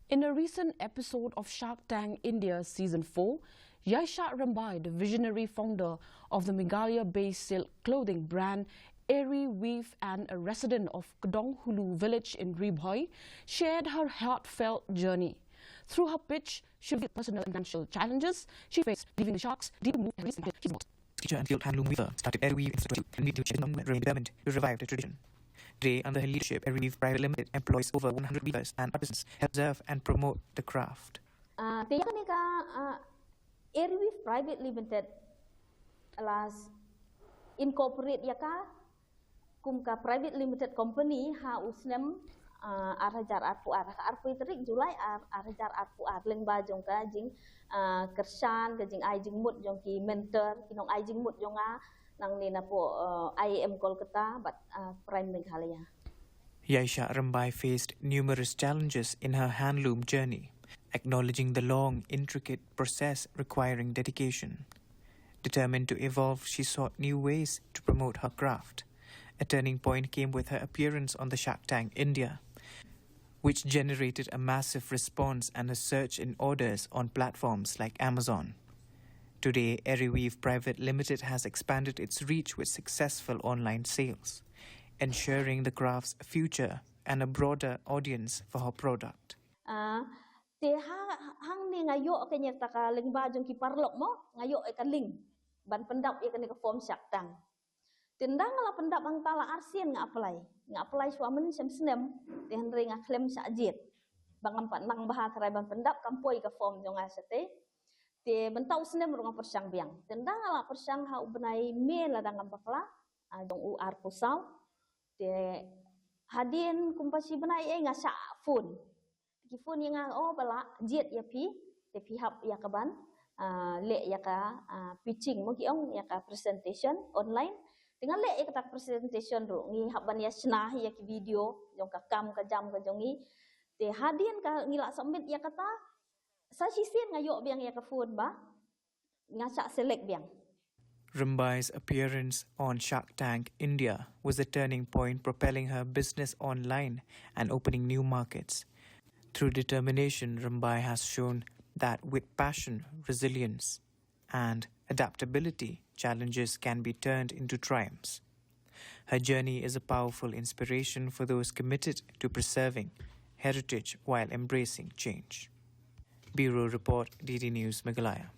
In a recent episode of Shark Tank India Season 4, Yaisha Rambai, the visionary founder of the Meghalaya-based silk clothing brand Airy Weave and a resident of Kadonghulu village in Ribhoi, shared her heartfelt journey. Through her pitch, she revealed personal and financial challenges she faced, leaving the sharks deep to move and risk she's not. Teacher and field handloom weaver started Airy Weave in 2022 and made determined to revive the tradition. Today, under her leadership, Airy Weave Private Limited employs over 100 weavers and artisans to help preserve and promote the craft. Airy Weave Private Limited alas incorporate yaka kumka private limited company ha usnem arajar arpu arpu terik julai arajar arpu leng ba jong ka jing kersan ka jing ai jing mut jong ki mentor kinong ai jing mut jonga nang ni na po IAM Kolkata but Prime Meghalaya. Yaisha Rambai faced numerous challenges in her handloom journey, acknowledging the long, intricate process requiring dedication. Determined to evolve, she sought new ways to promote her craft. A turning point came with her appearance on the Shark Tank India, which generated a massive response and a surge in orders on platforms like Amazon. Today, Airy Weave Private Limited has expanded its reach with successful online sales, ensuring the craft's future and a broader audience for her product. Te hang ni ngayo kanya taka lingba jong ki parlok mo ngayo ikan ling ban pendap ikan ni ke form Shark Tank. Tendang la pendap ang tala arsian nga apply suamen sem senem te henry nga klem sajit bang empat nang bah kerai ban pendap kampoi ke form jong asete te bentau senem rong persang biang tendang la persang ha ubenai me la dang bakla jong u ar pusau te hadin kumpasi benai nga sa phone ki phone yang bala jet ya pi te pi hap ya kaban le ya ka pitching mo ki ong ya ka presentation online dengan le ya ka presentation ro ngi haban ya snah ya ki video jong ka kam ka jam ka jongi te hadin ka ngila submit ya kata sa sisin ngayo biang ya ka phone ba ngasa select biang. Rambai's appearance on Shark Tank India was a turning point, propelling her business online and opening new markets. Through determination, Rambai has shown that with passion, resilience, and adaptability, challenges can be turned into triumphs. Her journey is a powerful inspiration for those committed to preserving heritage while embracing change. Bureau Report, DD News, Meghalaya.